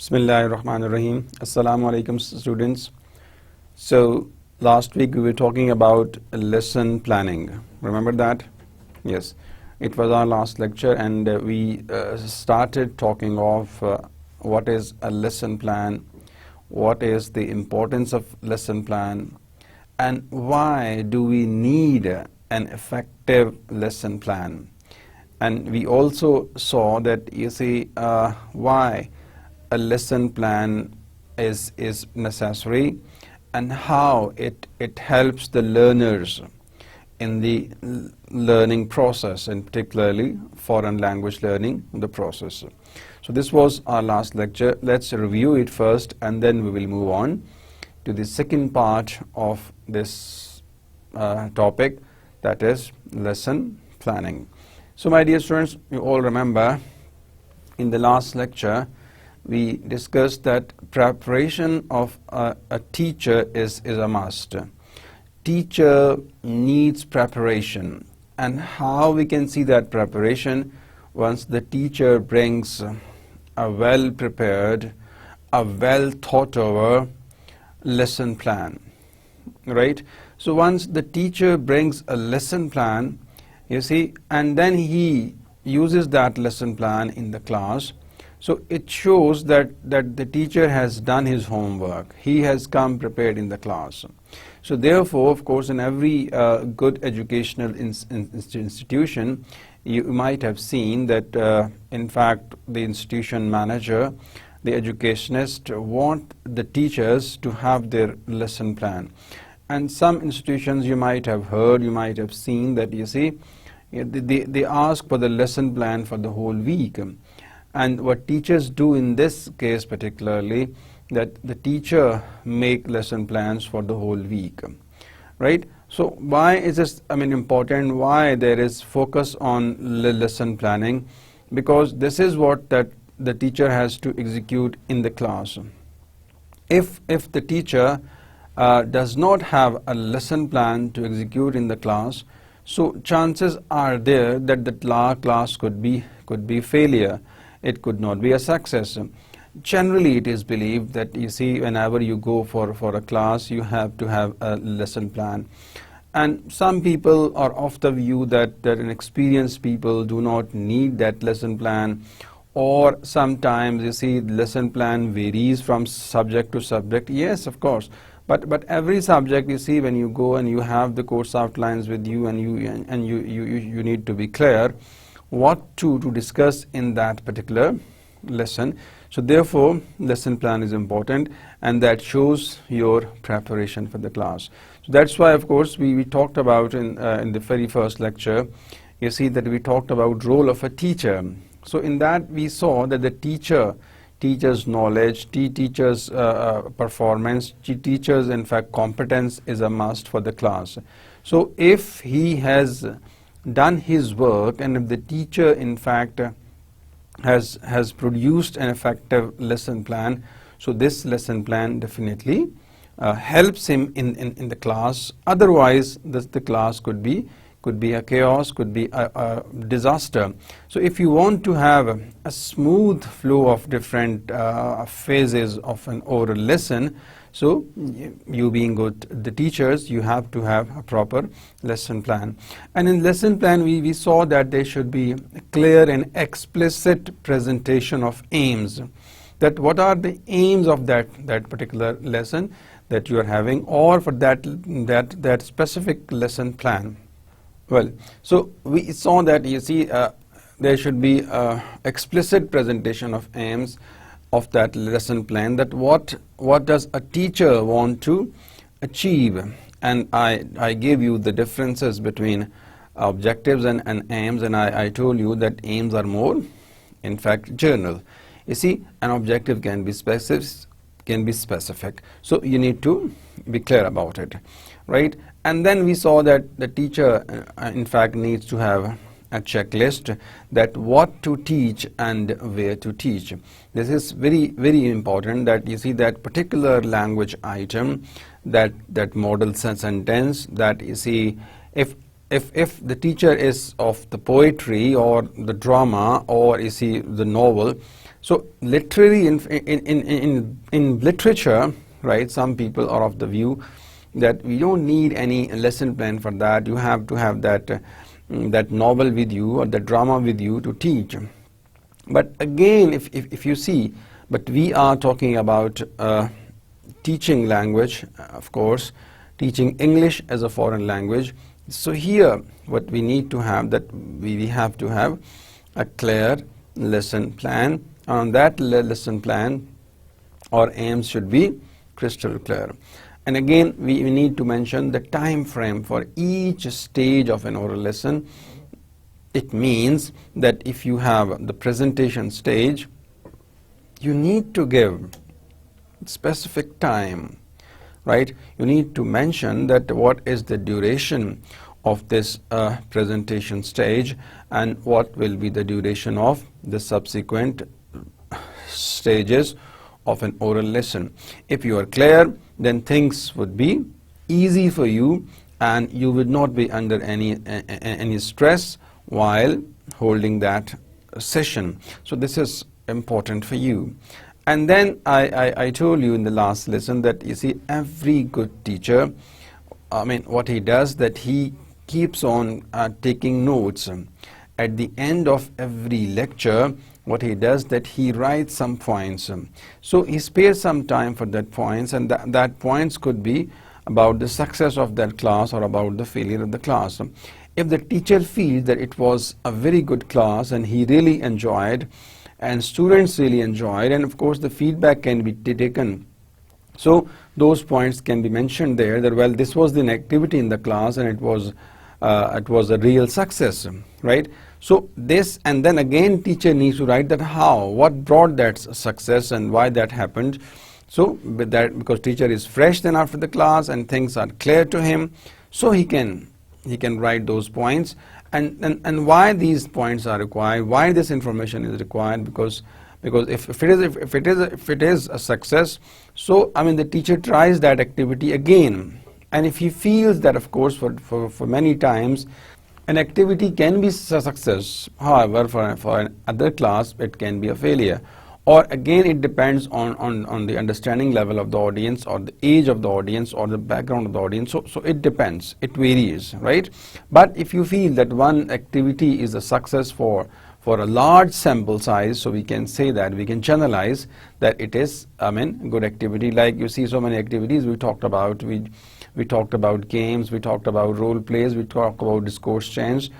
Bismillahirrahmanirrahim. Assalamu alaikum students. So last week we were talking about lesson planning. Remember that? Yes. It was our last lecture and we started talking of what is a lesson plan, what is the importance of lesson plan, and why do we need an effective lesson plan. And we also saw that why a lesson plan is necessary and how it helps the learners in the learning process, and particularly foreign language learning, the process. So this was our last lecture. Let's review it first and then we will move on to the second part of this topic, that is lesson planning. So my dear students, you all remember in the last lecture we discussed that preparation of a teacher is a must. Teacher needs preparation, and how we can see that preparation once the teacher brings a well prepared, a well thought over lesson plan, right? So once the teacher brings a lesson plan, and then he uses that lesson plan in the class, so it shows that the teacher has done his homework. He has come prepared in the class. So therefore, of course, in every good educational institution, you might have seen that in fact the institution manager, the educationist want the teachers to have their lesson plan. And some institutions you might have heard, you might have seen that they ask for the lesson plan for the whole week. And what teachers do in this case particularly, that the teacher make lesson plans for the whole week, right? So why is this important? Why there is focus on lesson planning? Because this is what that the teacher has to execute in the class. If the teacher does not have a lesson plan to execute in the class, so chances are there that the class could be failure. It could not be a success. Generally, it is believed that whenever you go for a class, you have to have a lesson plan. And some people are of the view that inexperienced people do not need that lesson plan, or sometimes lesson plan varies from subject to subject. Yes, of course. But every subject, when you go and you have the course outlines with you, and you need to be clear what to discuss in that particular lesson. So therefore lesson plan is important, and that shows your preparation for the class. So that's why, of course, we talked about in the very first lecture, that we talked about role of a teacher. So in that we saw that the teacher's knowledge, teacher's performance, teacher's in fact competence is a must for the class. So if he has done his work, and if the teacher in fact has produced an effective lesson plan, so this lesson plan definitely helps him in the class. Otherwise the class could be a chaos, could be a disaster. So if you want to have a smooth flow of different phases of an oral lesson, so you being good the teachers, you have to have a proper lesson plan. And in lesson plan we saw that there should be a clear and explicit presentation of aims, that what are the aims of that particular lesson that you are having, or for that specific lesson plan. Well, so we saw that there should be explicit presentation of aims of that lesson plan, that what does a teacher want to achieve. And I gave you the differences between objectives and aims, and I told you that aims are more in fact general. An objective can be specific, so you need to be clear about it, right? And then we saw that the teacher in fact needs to have a checklist, that what to teach and where to teach. This is very, very important, that that particular language item, that model sentence, that if the teacher is of the poetry or the drama or the novel, So literally in literature, right, some people are of the view that we don't need any lesson plan for that. You have to have that that novel with you or the drama with you to teach. But again, if you see, but we are talking about teaching language, of course, teaching English as a foreign language. So here what we need to have, that we have to have a clear lesson plan. On that lesson plan, our aims should be crystal clear. And again, we need to mention the time frame for each stage of an oral lesson. It means that if you have the presentation stage, you need to give specific time, right? You need to mention that what is the duration of this presentation stage and what will be the duration of the subsequent stages of an oral lesson. If you are clear, then things would be easy for you and you would not be under any stress while holding that session. So this is important for you. And then I told you in the last lesson that, you see, every good teacher, I mean, what he does, that he keeps on taking notes. At the end of every lecture, what he does, that he writes some points. So he spares some time for that points, and that points could be about the success of that class or about the failure of the class. If the teacher feels that it was a very good class and he really enjoyed and students really enjoyed, and of course the feedback can be taken, so those points can be mentioned there, that well, this was the activity in the class and it was a real success, right? So this, and then again teacher needs to write that how, what brought that success and why that happened. So with that, because teacher is fresh then after the class and things are clear to him, so he can write those points, and why these points are required, why this information is required, because if it is a success, so I mean the teacher tries that activity again, and if he feels that, of course, for many times an activity can be a success, however for another class it can be a failure, or again it depends on the understanding level of the audience or the age of the audience or the background of the audience. So it depends, it varies, right? But if you feel that one activity is a success for a large sample size, so we can say that, we can generalize that it is, I mean, good activity. Like you see so many activities we talked about, we talked about games, we talked about role plays, we talked about discourse change,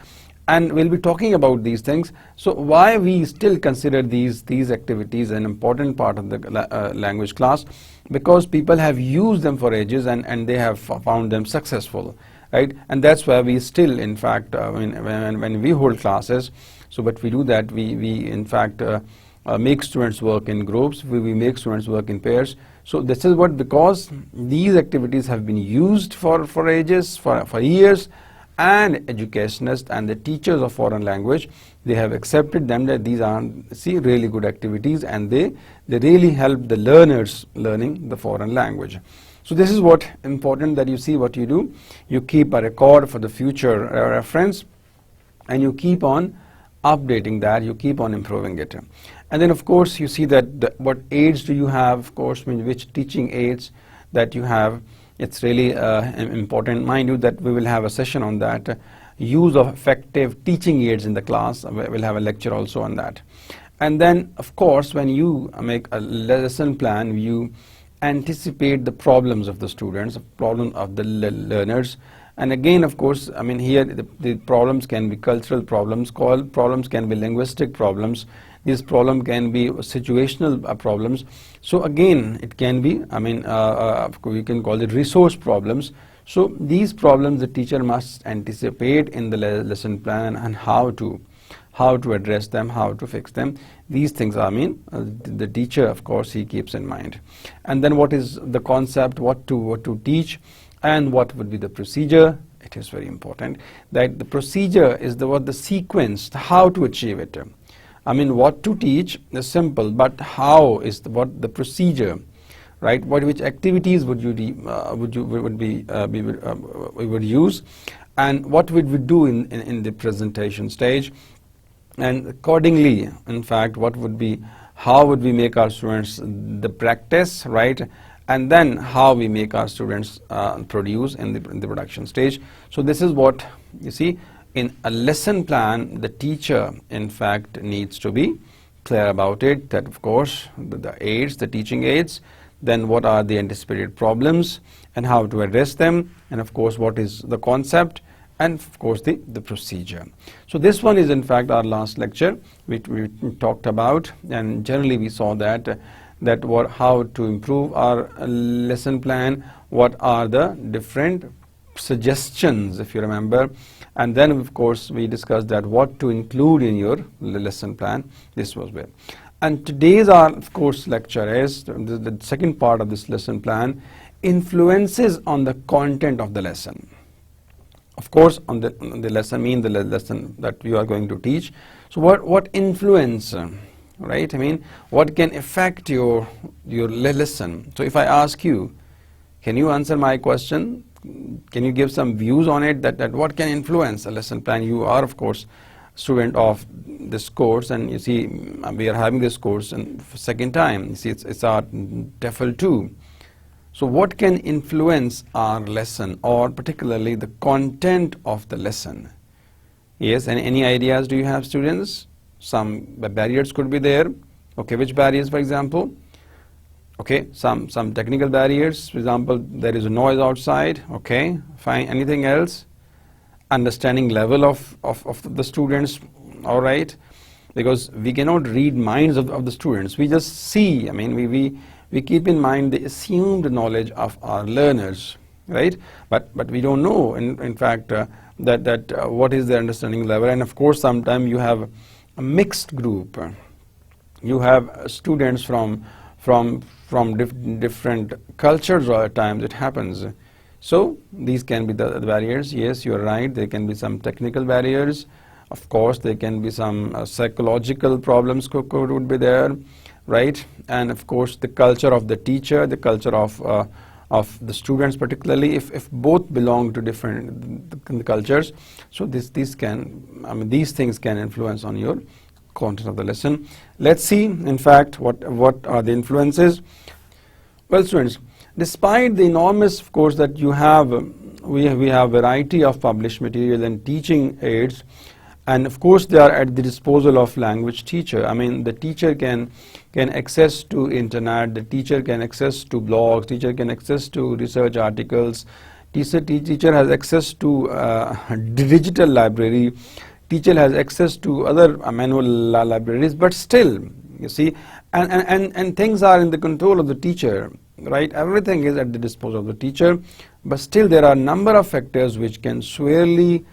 and we'll be talking about these things. So why we still consider these activities an important part of the language class? Because people have used them for ages and they have found them successful, right? And that's why we still, in fact, when we hold classes, so but we do that, we in fact make students work in groups, we make students work in pairs. So this is what, because these activities have been used for ages, for years, and educationists and the teachers of foreign language, they have accepted them that these are, see, really good activities, and they really help the learners learning the foreign language. So this is what important, that you see what you do. You keep a record for the future reference, and you keep on updating that, you keep on improving it. And then of course you see that what aids do you have, of course, which teaching aids that you have. It's really important. Mind you that we will have a session on that, use of effective teaching aids in the class. We'll have a lecture also on that. And then of course when you make a lesson plan, you anticipate the problems of the students, the problem of the learners. And again, of course, I mean here the problems can be cultural problems, problems can be linguistic problems, these problems can be situational problems. So again, it can be, I mean, we can call it resource problems. So these problems the teacher must anticipate in the lesson plan, and how to address them, how to fix them. These things, I mean, the teacher, of course, he keeps in mind. And then what is the concept, what to teach, and what would be the procedure. It is very important that the procedure is the sequence, how to achieve it. I mean, what to teach is simple, but how is what the procedure, right? Which activities would you we would use, and what would we do in the presentation stage, and accordingly, in fact, what would be, how would we make our students the practice, right? And then how we make our students produce in the production stage. So this is what you see in a lesson plan. The teacher in fact needs to be clear about it, that of course the aids, the teaching aids, then what are the anticipated problems and how to address them, and of course what is the concept, and of course the procedure. So this one is in fact our last lecture which we talked about, and generally we saw that how to improve our lesson plan, what are the different suggestions, if you remember, and then of course we discussed that what to include in your lesson plan. This was where. And today's our of course lecture is the second part of this lesson plan, influences on the content of the lesson. Of course on the lesson mean the lesson that you are going to teach. So what influence, right? I mean, what can affect your lesson? So if I ask you, can you answer my question? Can you give some views on it, that what can influence a lesson plan? You are of course student of this course, and you see we are having this course and for second time. You see it's our TEFL-II. So what can influence our lesson, or particularly the content of the lesson? Yes, and any ideas do you have, students? Some barriers could be there. Okay, which barriers, for example? Okay, some technical barriers. For example, there is a noise outside. Okay, fine. Anything else? Understanding level of the students. All right, because we cannot read minds of the students. We just see. I mean, we keep in mind the assumed knowledge of our learners, right? But we don't know. In fact, what is their understanding level? And of course, sometimes you have a mixed group. You have students from different cultures. All the times it happens. So these can be the barriers. Yes, you are right. There can be some technical barriers. Of course, there can be some psychological problems would be there, right? And of course, the culture of the teacher, the culture of the students, particularly if both belong to different cultures. So these things can influence on your content of the lesson. Let's see, in fact, what are the influences. Well, students, despite the enormous, of course, that you have, we have variety of published material and teaching aids, and of course they are at the disposal of language teacher. I mean, the teacher can access to internet, the teacher can access to blogs, teacher can access to research articles, teacher has access to digital library, teacher has access to other manual libraries, but still, you see, and things are in the control of the teacher, right? Everything is at the disposal of the teacher, but still there are a number of factors which can severely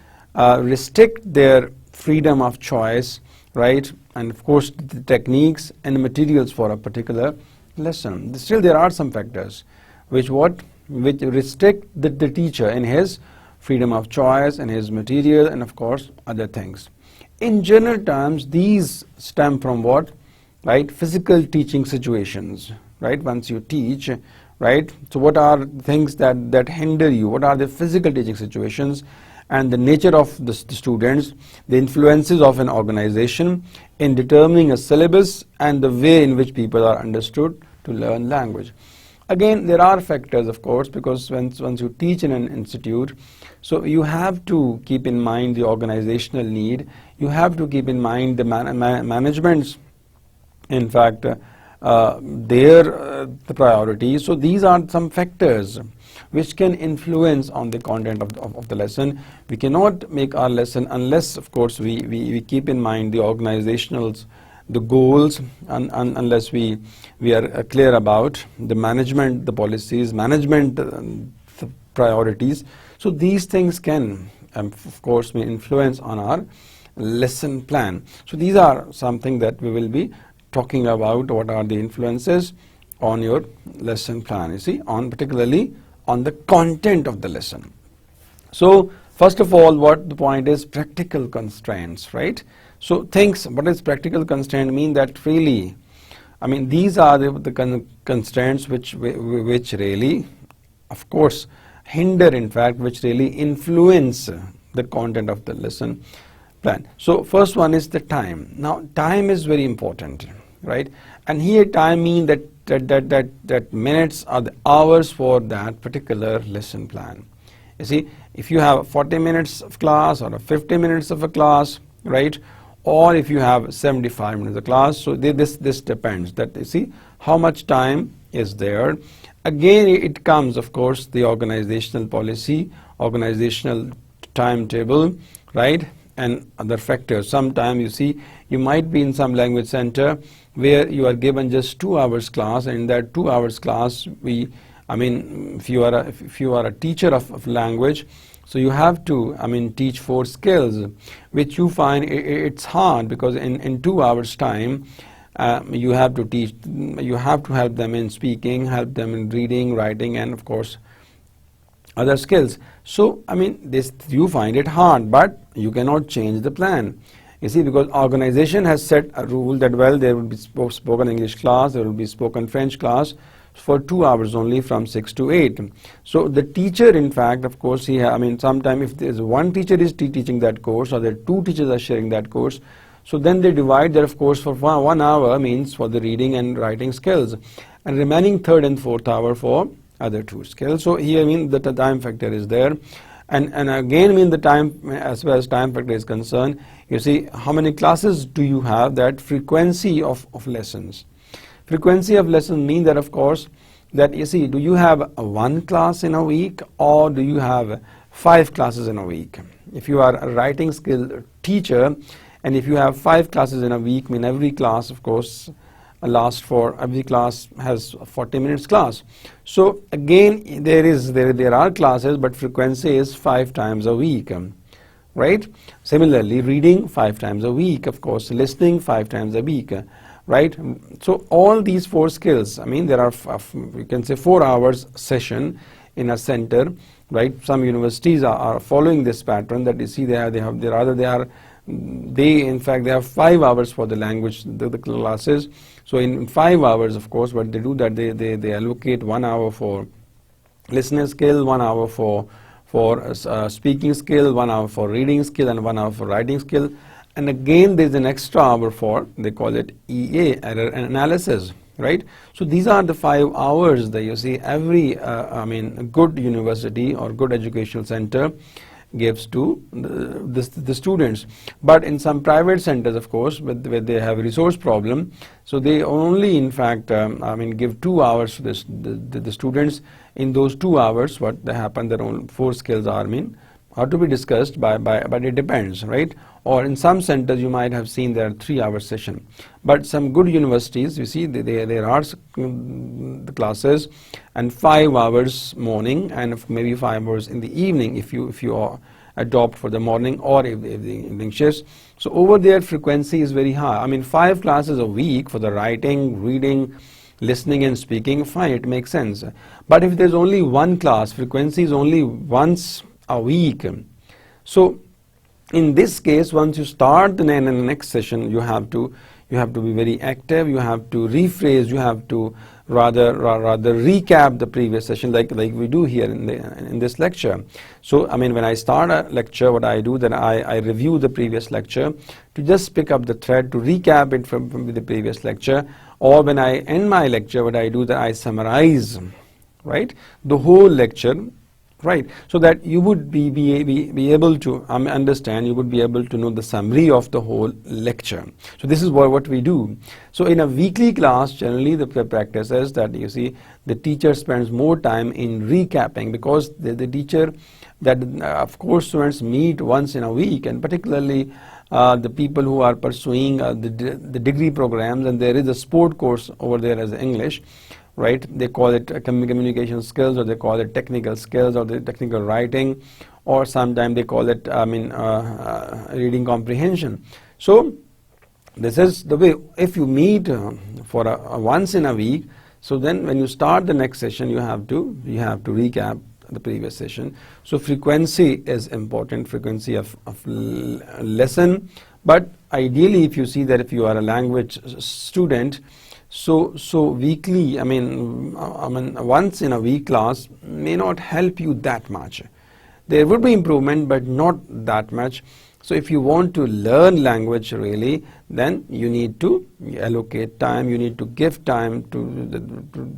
restrict their freedom of choice, right? And of course the techniques and materials for a particular lesson. Still there are some factors which restrict the teacher in his freedom of choice and his material, and of course other things. In general terms, these stem from what? Right? Physical teaching situations, right? Once you teach, right? So what are things that hinder you? What are the physical teaching situations? And the nature of the students, the influences of an organization in determining a syllabus and the way in which people are understood to learn language. Again, there are factors, of course, because once you teach in an institute, so you have to keep in mind the organizational need. You have to keep in mind the management's, in fact, the priorities. So these are some factors which can influence on the content of the lesson. We cannot make our lesson unless, of course, we keep in mind the organizationals, the goals, unless we are clear about the management, the policies, management, the priorities. So these things can, of course, may influence on our lesson plan. So these are something that we will be talking about. What are the influences on your lesson plan? You see, particularly on the content of the lesson. So first of all, what the point is, practical constraints, right? So what does practical constraint mean? That really, I mean, these are the constraints which really, of course, hinder, in fact, which really influence the content of the lesson plan. So first one is the time. Now time is very important, right? And here time mean that minutes are the hours for that particular lesson plan. You see, if you have 40 minutes of class or 50 minutes of a class, right, or if you have 75 minutes of class, so this depends, that you see how much time is there. Again, it comes, of course, the organizational policy, organizational timetable, right, and other factors. Sometimes you see, you might be in some language center where you are given just 2 hours class, and in that 2 hours class, if you are a teacher of language, so you have to, teach 4 skills, which you find it's hard, because in 2 hours time, you have to teach, you have to help them in speaking, help them in reading, writing, and of course other skills. So this, you find it hard, but you cannot change the plan. You see, because organization has set a rule that, well, there will be spoken English class, there will be spoken French class for 2 hours only, from 6 to 8. So the teacher, in fact, of course, sometimes if there's one teacher is teaching that course, or there are 2 teachers are sharing that course, so then they divide that, of course, for 1 hour means for the reading and writing skills, and remaining 3rd and 4th hour for other 2 skills. So here, the time factor is there. And again, the time, as far as time factor is concerned, you see how many classes do you have, that frequency of lessons. Frequency of lessons mean that, of course, that you see, do you have 1 class in a week, or do you have 5 classes in a week? If you are a writing skill teacher, and if you have 5 classes in a week, every class, of course, every class has 40 minutes class. So again, there are classes, but frequency is 5 times a week, right? Similarly, reading 5 times a week, of course, listening 5 times a week, right? So all these 4 skills, there are, you can say, 4 hours session in a center, right? Some universities are following this pattern, that you see they have 5 hours for the language, the classes. So in 5 hours, of course, what they do, that they allocate 1 hour for listening skill, 1 hour for speaking skill, 1 hour for reading skill, and 1 hour for writing skill. And again, there's an extra hour for, they call it EA, error analysis, right? So these are the 5 hours that you see every, good university or good educational center gives to the students. But in some private centers, of course, where they have a resource problem, so they only, in fact, give 2 hours to the students. In those 2 hours, what they happen, their own 4 skills are to be discussed but it depends, right? Or in some centers, you might have seen there are 3-hour session. But some good universities, you see, there are the classes, and 5 hours morning, and maybe 5 hours in the evening, if you adopt for the morning or if the evening shifts. So over there, frequency is very high. 5 classes a week for the writing, reading, listening, and speaking, fine, it makes sense. But if there's only 1 class, frequency is only once a week. So in this case, once you start the next session, you have to be very active. You have to rephrase. You have to rather recap the previous session, like we do here in this lecture. So when I start a lecture, what I do, then I review the previous lecture to just pick up the thread, to recap it from the previous lecture. Or when I end my lecture, what I do, that I summarize, right, the whole lecture. Right, so that you would be able to understand, you would be able to know the summary of the whole lecture. So this is what we do. So in a weekly class, generally the practice is that, you see, the teacher spends more time in recapping, because the teacher, that of course students meet once in a week, and particularly the people who are pursuing the degree programs, and there is a sport course over there as English. Right, they call it communication skills, or they call it technical skills, or the technical writing, or sometimes they call it reading comprehension. So this is the way. If you meet for a once in a week, so then when you start the next session, you have to recap the previous session. So frequency is important, frequency of lesson. But ideally, if you see that if you are a language student, so weekly, once in a week class may not help you that much. There would be improvement, but not that much. So if you want to learn language really, then you need to allocate time, you need to give time to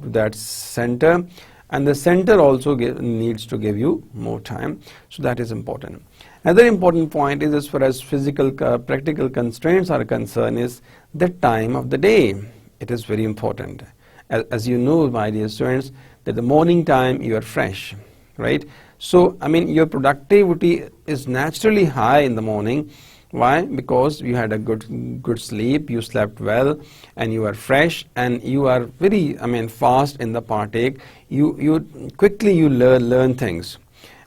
that center, and the center also needs to give you more time. So that is important. Another important point is, as far as physical practical constraints are concerned, is the time of the day. It is very important. As you know, my dear students, that the morning time you are fresh, right? So I mean, your productivity is naturally high in the morning. Why? Because you had a good sleep, you slept well, and you are fresh, and you are very, I mean, fast in the partake. You quickly learn things.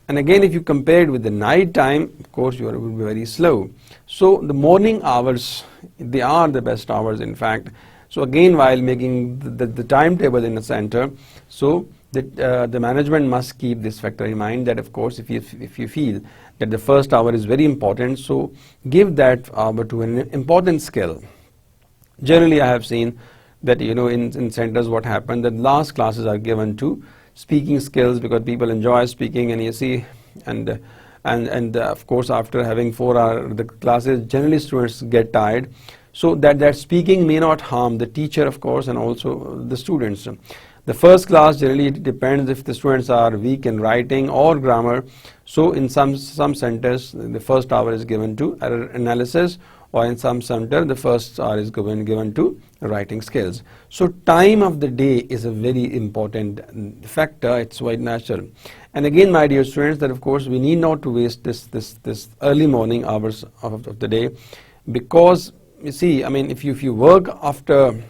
And again, if you compare it with the night time, of course, you will be very slow. So the morning hours, they are the best hours, in fact. So again, while making the timetable in the center, so the management must keep this factor in mind, that of course, if you feel that the first hour is very important, so give that hour to an important skill. Generally, I have seen that, you know, in centers what happened, that last classes are given to speaking skills, because people enjoy speaking, and you see, and of course, after having 4 hour the classes, generally students get tired. So that speaking may not harm the teacher, of course, and also the students. The first class, generally it depends if the students are weak in writing or grammar. So in some centers, the first hour is given to error analysis, or in some center, the first hour is given to writing skills. So time of the day is a very important factor. It's quite natural. And again, my dear students, that of course we need not to waste this early morning hours of the day, because you see, I mean, if you work after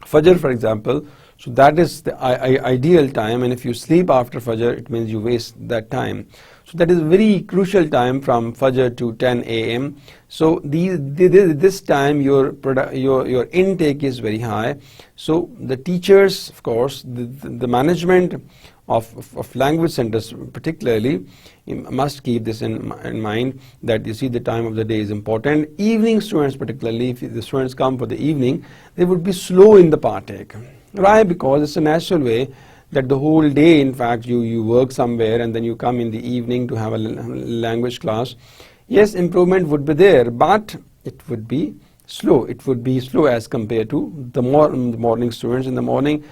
Fajr, for example, so that is the ideal time, and if you sleep after Fajr, it means you waste that time. So that is a very crucial time from Fajr to 10 a.m. So this time your intake is very high. So the teachers, of course, the management of language centers particularly must keep this in mind, that you see the time of the day is important. Evening students particularly, if the students come for the evening, they would be slow in the partake. Why? Because it's a natural way that the whole day, in fact, you work somewhere and then you come in the evening to have a language class. Yes, improvement would be there, but it would be slow. It would be slow as compared to the morning students. In the morning,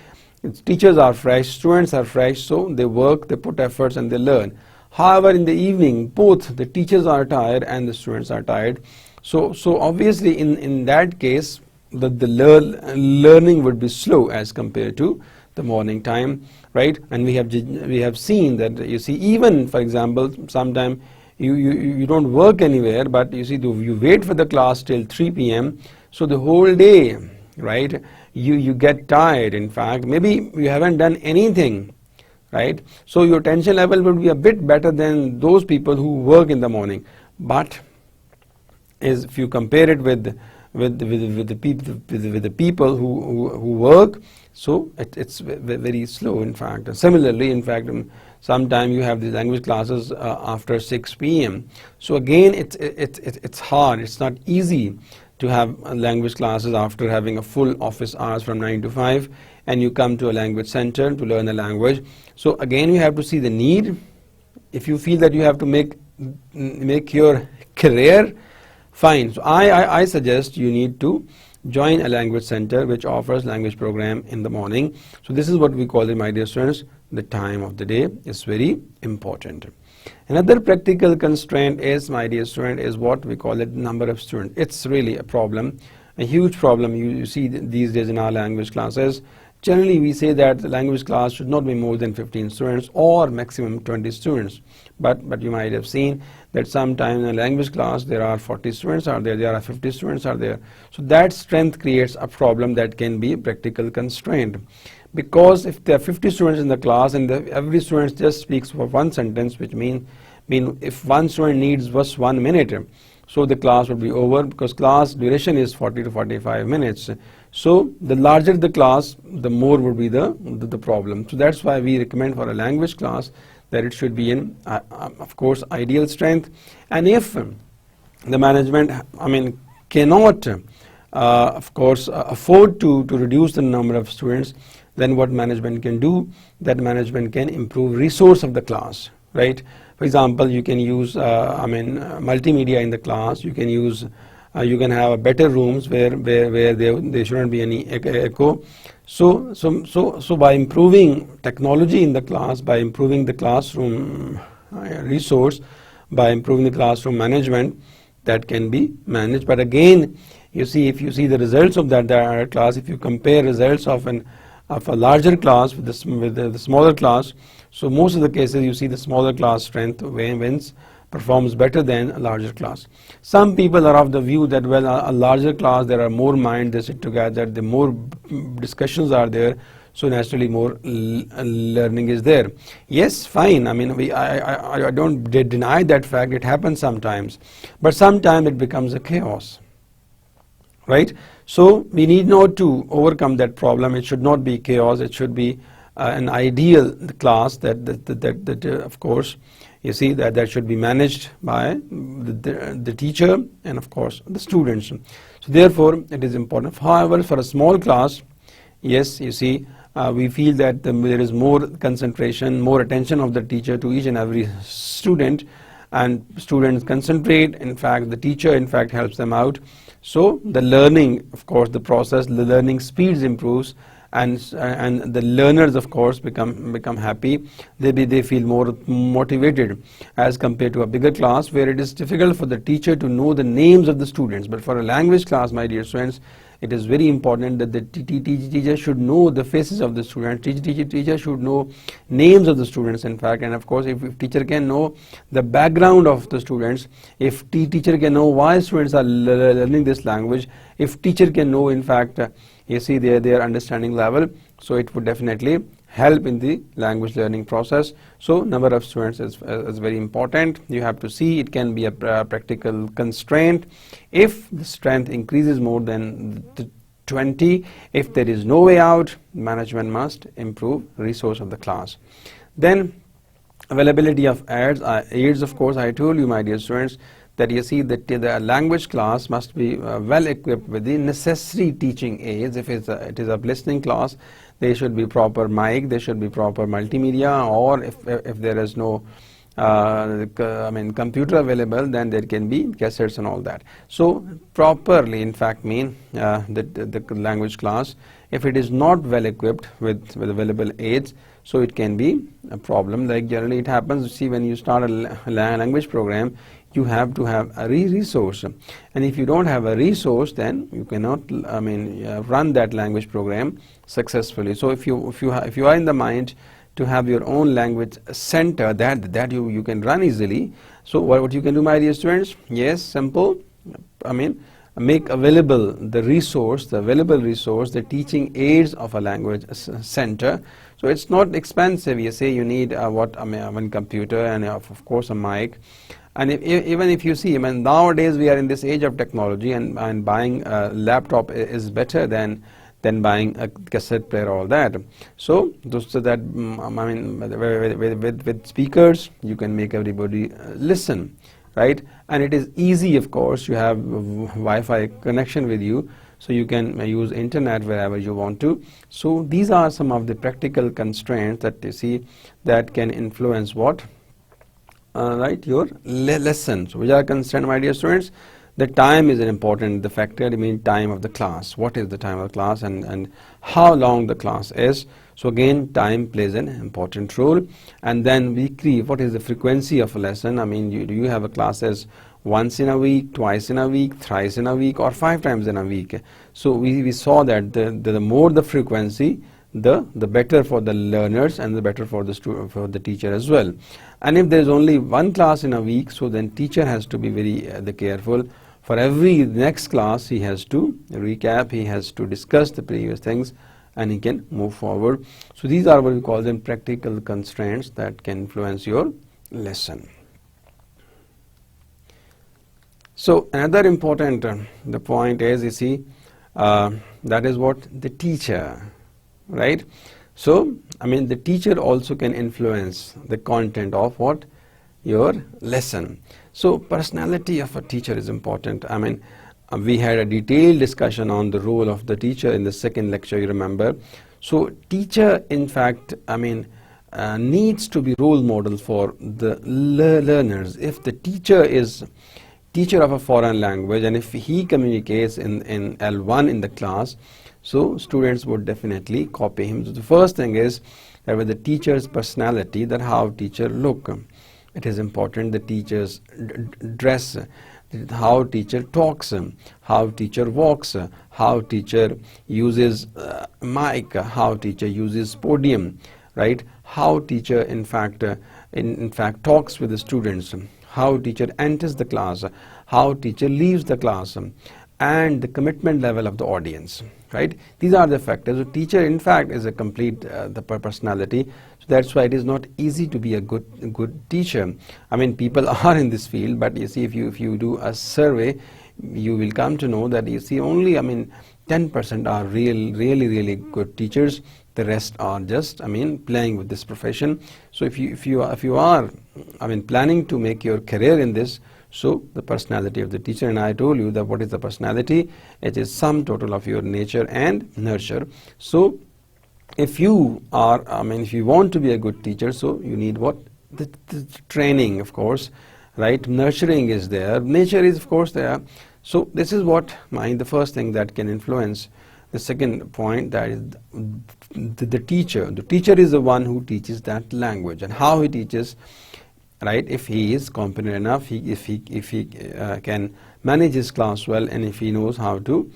teachers are fresh, students are fresh, so they work, they put efforts, and they learn. However, in the evening, both the teachers are tired and the students are tired. So obviously, in that case, the learning would be slow as compared to the morning time, right? And we have seen that, you see, even for example, sometime you don't work anywhere, but you see, you wait for the class till 3 p.m. So the whole day, right? You get tired. In fact, maybe you haven't done anything, right? So your tension level will be a bit better than those people who work in the morning. But if you compare it with the people who work, so it's very slow, in fact. And similarly, in fact, sometime you have these language classes after 6 p.m. So again, it's hard. It's not easy to have language classes after having a full office hours from 9 to 5, and you come to a language center to learn a language. So again, you have to see the need. If you feel that you have to make your career, fine. So I suggest you need to join a language center which offers language program in the morning. So this is what we call it, my dear students, the time of the day is very important. Another practical constraint is, my dear student, is what we call it number of students. It's really a problem, a huge problem you see these days in our language classes. Generally, we say that the language class should not be more than 15 students or maximum 20 students. But you might have seen that sometime in a language class there are 40 students are there are 50 students are there. So that strength creates a problem that can be a practical constraint. Because if there are 50 students in the class and every student just speaks for one sentence, which mean if one student needs just 1 minute, so the class will be over, because class duration is 40 to 45 minutes. So the larger the class, the more would be the problem. So that's why we recommend for a language class that it should be in, of course, ideal strength. And if the management, cannot, of course, afford to reduce the number of students, then what management can do, that management can improve resource of the class, right? For example, you can use multimedia in the class. You can use you can have better rooms where there shouldn't be any echo. So by improving technology in the class, by improving the classroom resource, by improving the classroom management, that can be managed. But again, you see, if you see the results of that class, if you compare results of a larger class with the smaller class, so most of the cases you see the smaller class strength wins, performs better than a larger class. Some people are of the view that, well, a larger class, there are more minds, they sit together, the more discussions are there, so naturally more learning is there. Yes, fine. I mean, I don't deny that fact. It happens sometimes, but sometimes it becomes a chaos, right? So we need not to overcome that problem. It should not be chaos. It should be an ideal class that of course, you see that should be managed by the teacher and of course the students. So therefore, it is important. However, for a small class, yes, you see, we feel that there is more concentration, more attention of the teacher to each and every student, and students concentrate. In fact, the teacher in fact helps them out. So the learning, of course, the learning speeds improves, and the learners of course become happy. They feel more motivated as compared to a bigger class where it is difficult for the teacher to know the names of the students. But for a language class, my dear students, it is very important that the teacher should know the faces of the students. Teacher should know names of the students, in fact. And of course, if teacher can know the background of the students, if teacher can know why students are learning this language, if teacher can know, in fact, you see their understanding level, so it would definitely help in the language learning process. So number of students is very important. You have to see it can be a practical constraint. If the strength increases more than 20, if there is no way out, management must improve resource of the class. Then availability of aids, of course, I told you, my dear students, that you see that the language class must be well equipped with the necessary teaching aids. If it is a listening class, there should be proper mic, there should be proper multimedia, or if there is no computer available, then there can be cassettes and all that. So properly, in fact, the language class, if it is not well equipped with available aids, so it can be a problem. Like generally it happens, see, when you start a language program, you have to have a resource, and if you don't have a resource, then you cannot run that language program successfully. So if you are in the mind to have your own language center that you can run easily, so what you can do, my dear students, yes, simple, make available the available resource, the teaching aids of a language center. So it's not expensive. You say you need one computer and of course a mic. And even if you see, nowadays we are in this age of technology, and buying a laptop is better than buying a cassette player, all that. So that with speakers you can make everybody listen, right? And it is easy, of course. You have Wi-Fi connection with you, so you can use internet wherever you want to. So these are some of the practical constraints that you see that can influence what? Right, your lessons. Which are concerned, my dear students, the time is an important factor. Time of the class. What is the time of the class, and how long the class is? So again, time plays an important role. And then weekly, what is the frequency of a lesson? Do you have a classes once in a week, twice in a week, thrice in a week, or 5 times in a week? So we saw that the more the frequency, the better for the learners and the better for the teacher as well. And if there is only one class in a week, so then teacher has to be very careful. For every next class, he has to recap, he has to discuss the previous things, and he can move forward. So these are what we call them practical constraints that can influence your lesson. So another important the point is, you see, that is what the teacher, right? So the teacher also can influence the content of what? Your lesson. So personality of a teacher is important. We had a detailed discussion on the role of the teacher in the second lecture, you remember. So teacher, in fact, needs to be role model for the learners. If the teacher is teacher of a foreign language and if he communicates in L1 in the class, so students would definitely copy him. So the first thing is that with the teacher's personality, that how teacher look. It is important the teacher's dress, how teacher talks, how teacher walks, how teacher uses mic, how teacher uses podium, right? How teacher in fact talks with the students, how teacher enters the class, how teacher leaves the class, and the commitment level of the audience, right? These are the factors. So teacher in fact is a complete the personality. So that's why it is not easy to be a good teacher. I mean, people are in this field, but you see, if you do a survey, you will come to know that you see only 10% are really good teachers. The rest are just playing with this profession. So if you are planning to make your career in this, so the personality of the teacher, and I told you that what is the personality? It is sum total of your nature and nurture. So if you are, if you want to be a good teacher, so you need what? The training, of course, right? Nurturing is there, nature is of course there. So this is what the first thing that can influence. The second point, that is the teacher. The teacher is the one who teaches that language, and how he teaches, right? If he is competent enough, if he can manage his class well, and if he knows how to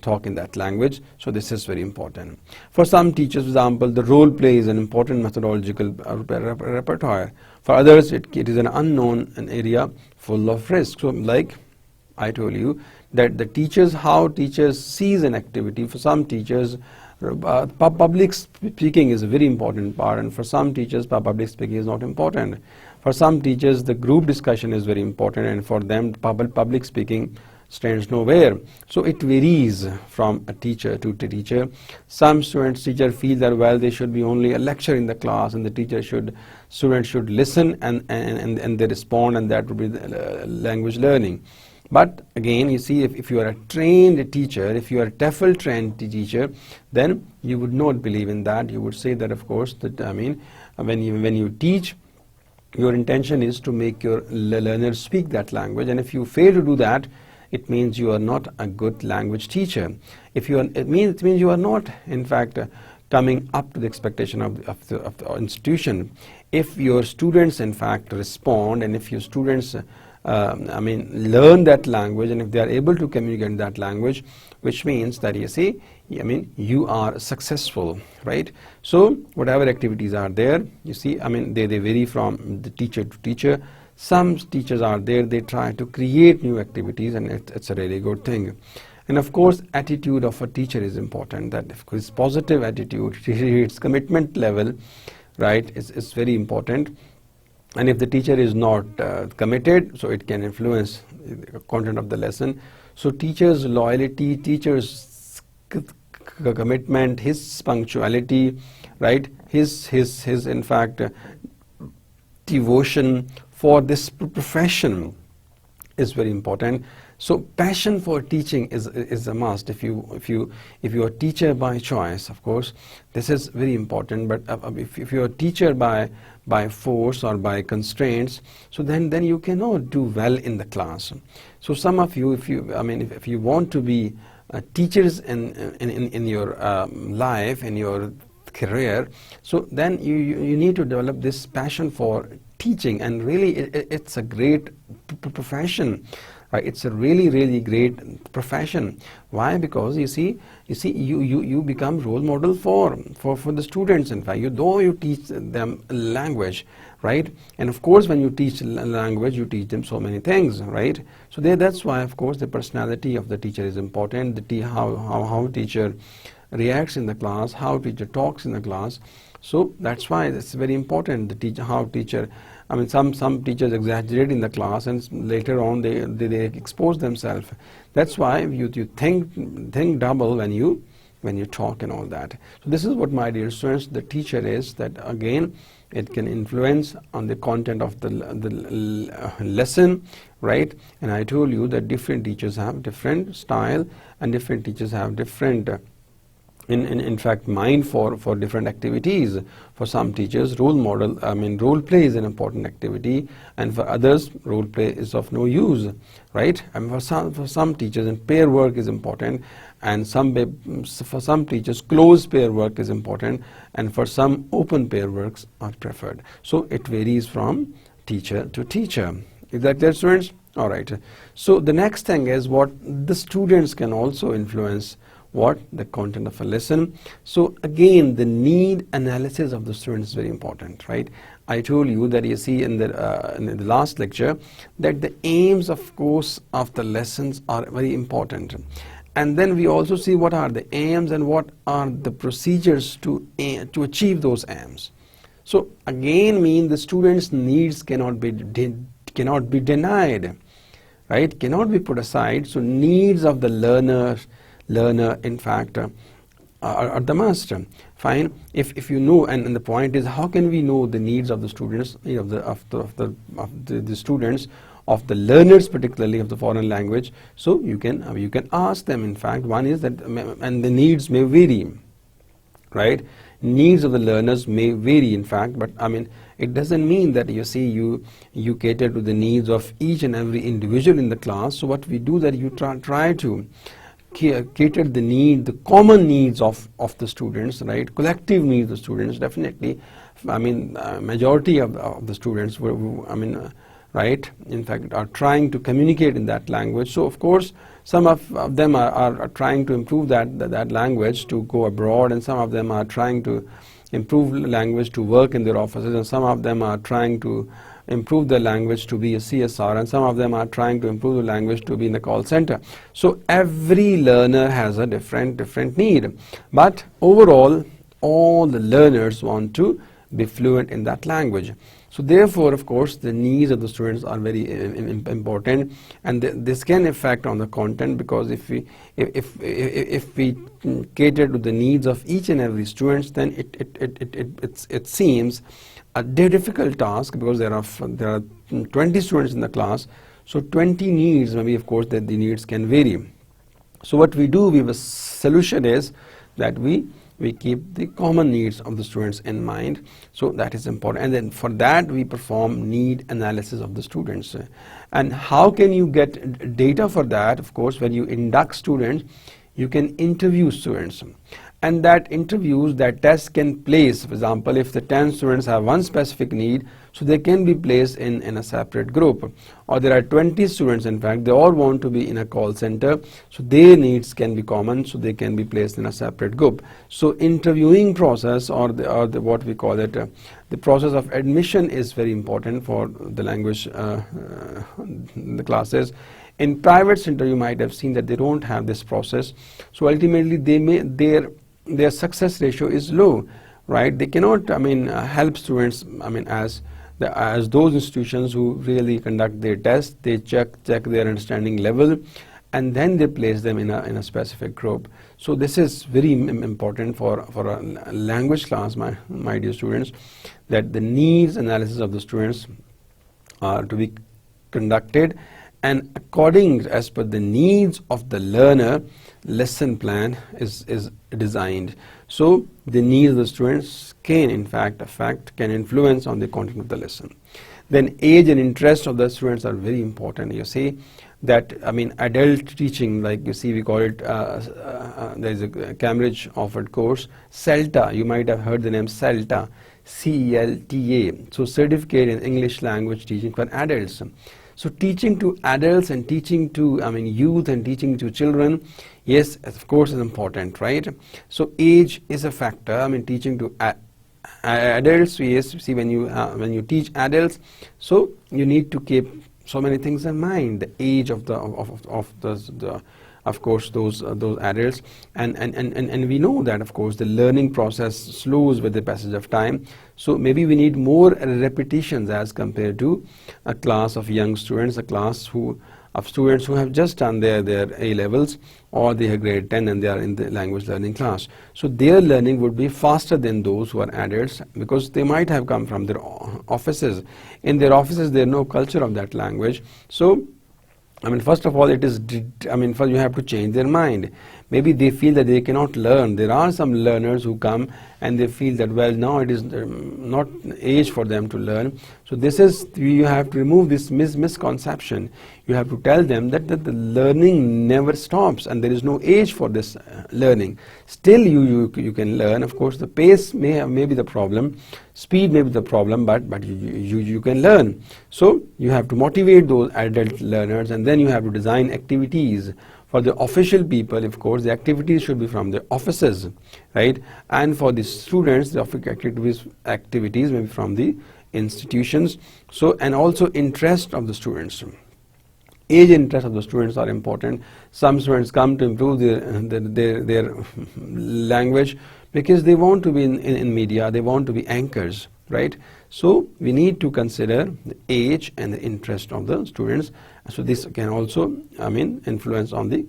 talk in that language. So this is very important. For some teachers, for example, the role play is an important methodological repertoire. For others, it is an unknown area full of risk. So like I told you, that the teachers, how teachers sees an activity. For some teachers, public speaking is a very important part, and for some teachers, public speaking is not important. For some teachers, the group discussion is very important, and for them, public speaking stands nowhere. So it varies from a teacher to teacher. Some teachers feel that they should be only a lecture in the class, and the students should listen and they respond, and that would be the language learning. But again, you see, if you are a trained teacher, if you are a TEFL trained teacher, then you would not believe in that. You would say that, of course, that when you teach, your intention is to make your learners speak that language, and if you fail to do that, it means you are not a good language teacher. It means you are not, in fact, coming up to the expectation of the institution. If your students, in fact, respond, and if your students learn that language, and if they are able to communicate in that language, which means that you see, you are successful, right? So whatever activities are there, you see, they vary from the teacher to teacher. Some teachers are there, they try to create new activities, and it's a really good thing. And of course, attitude of a teacher is important. That of course, positive attitude, its commitment level, right, is very important. And if the teacher is not committed, so it can influence the content of the lesson. So teacher's loyalty, teacher's commitment, his punctuality, right, his in fact devotion for this profession is very important. So passion for teaching is a must. If you are a teacher by choice, of course, this is very important. But if you are a teacher by force or by constraints, so then you cannot do well in the class. So some of you, if you want to be teachers in your life, in your career, so then you need to develop this passion for teaching, and really it's a great profession. Right? It's a really great profession. Why? Because you become role model for the students. In fact, though you teach them language, right? And of course, when you teach language, you teach them so many things, right? So that's why, of course, the personality of the teacher is important. How teacher reacts in the class, how teacher talks in the class. So that's why it's very important. Some teachers exaggerate in the class, and later on they expose themselves. That's why you think double when you talk and all that. So this is what, my dear students, the teacher is. That again, it can influence on the content of the lesson, right? And I told you that different teachers have different style, and different teachers have different in fact mind for different activities. For some teachers, role play is an important activity, and for others, role play is of no use, right? And for some teachers, and pair work is important, and for some teachers, closed pair work is important, and for some, open pair works are preferred. So it varies from teacher to teacher. Is that clear, students? All right. So the next thing is what the students can also influence the content of a lesson. So again, the need analysis of the students is very important, right? I told you that, you see in the last lecture, that the aims, of course, of the lessons are very important. And then we also see what are the aims and what are the procedures to achieve those aims. So again, the students' needs cannot be denied, right? Cannot be put aside. So needs of the learner in fact are the must. Fine. If you know, and the point is, how can we know the needs of the students, of the students, of the learners, particularly of the foreign language? So you can ask them. In fact, one is that, and the needs may vary, right? Needs of the learners may vary, in fact, but it doesn't mean that, you see, you cater to the needs of each and every individual in the class. So what we do, that you try to cater the common needs of the students, right? Collective needs of the students, definitely. Majority of the students right, in fact, are trying to communicate in that language. So of course, some of them are trying to improve that language to go abroad, and some of them are trying to improve language to work in their offices, and some of them are trying to improve the language to be a CSR, and some of them are trying to improve the language to be in the call center. So every learner has a different need, but overall all the learners want to be fluent in that language. So therefore, of course, the needs of the students are very important, and this can affect on the content, because if we cater to the needs of each and every student, then it seems a difficult task, because there are 20 students in the class. So 20 needs, maybe of course that the needs can vary. So what we do, we have a solution is that we keep the common needs of the students in mind. So that is important, and then for that we perform need analysis of the students. And how can you get data for that? Of course, when you induct students, you can interview students, and that test can place, for example, if the 10 students have one specific need, so they can be placed in a separate group. Or there are 20 students, in fact, they all want to be in a call center, so their needs can be common, so they can be placed in a separate group. So interviewing process, or the what we call it, the process of admission is very important for the language the classes. In private center, you might have seen that they don't have this process, so ultimately their success ratio is low, right? They cannot help students as those institutions who really conduct their tests. They check their understanding level, and then they place them in a specific group. So this is very important for a language class, my dear students, that the needs analysis of the students are to be conducted, and as per the needs of the learner, lesson plan is designed. So the needs of the students can influence on the content of the lesson. Then age and interest of the students are very important. You see that adult teaching, like you see, we call it there is a Cambridge offered course, CELTA. You might have heard the name CELTA, CELTA. So Certificate in English Language Teaching for Adults. So teaching to adults and teaching to youth and teaching to children, yes, of course, is important, right? So age is a factor. Teaching to adults, yes. See, when you teach adults, so you need to keep so many things in mind: the age of of course those adults, and we know that of course the learning process slows with the passage of time. So maybe we need more repetitions as compared to a class of young students, a class of students who have just done their A levels, or they have grade 10 and they are in the language learning class. So their learning would be faster than those who are adults, because they might have come from their offices. In their offices, there is no culture of that language. So first of all, it is, first you have to change their mind. maybe they feel that they cannot learn. There are some learners who come and they feel that, well, now it is not age for them to learn. So this is, you have to remove this misconception. You have to tell them that the learning never stops and there is no age for this learning. Still you can learn. Of course, the pace may be the problem, speed may be the problem, but you can learn. So you have to motivate those adult learners, and then you have to design activities for the official people. Of course, the activities should be from the offices, right? And for the students, the activities may be from the institutions. So, and also interest of the students. Age and interest of the students are important. Some students come to improve their language because they want to be in media, they want to be anchors, right? So we need to consider the age and the interest of the students. So this can also, influence on the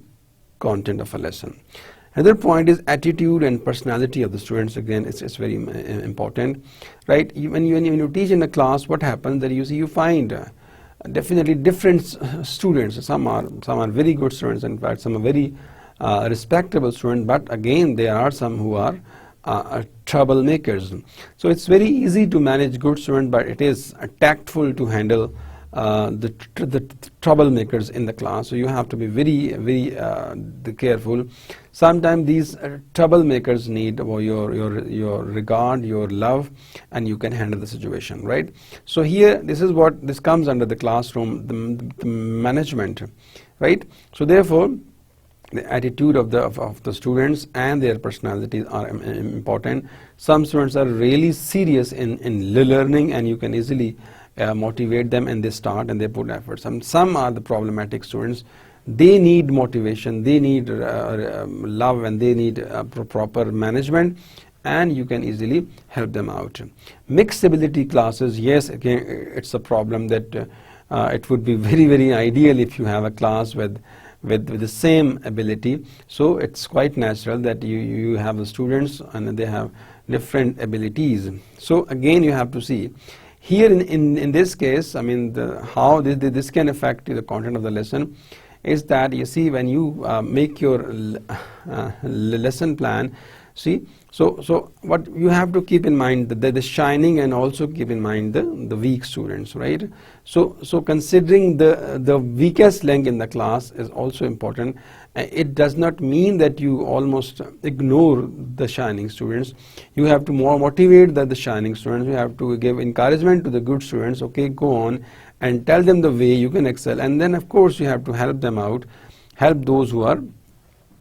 content of a lesson. Another point is attitude and personality of the students. Again, it's very important, right? When you teach in a class, what happens that you find definitely different students. Some are very good students. In fact, some are very respectable students. But again, there are some who are troublemakers. So it's very easy to manage good students, but it is tactful to handle the troublemakers in the class. So you have to be very careful. Sometimes these troublemakers need your regard, your love, and you can handle the situation, right? So here, this comes under the classroom, the management, right? So therefore, the attitude of the students and their personalities are important. Some students are really serious in learning, and you can easily motivate them, and they start and they put effort. Some are the problematic students. They need motivation, they need love, and they need proper management, and you can easily help them out. Mixed ability classes, yes, again, it's a problem that it would be very ideal if you have a class with the same ability. So it's quite natural that you have the students and they have different abilities. So again, you have to see here in this case, how this can affect the content of the lesson is that, you see, when you make your lesson plan, see, so what you have to keep in mind, the shining, and also keep in mind the weak students, right? So considering the weakest link in the class is also important. It does not mean that you almost ignore the shining students. You have to more motivate the shining students. You have to give encouragement to the good students. Okay, go on and tell them the way you can excel. And then, of course, you have to help them out, help those who are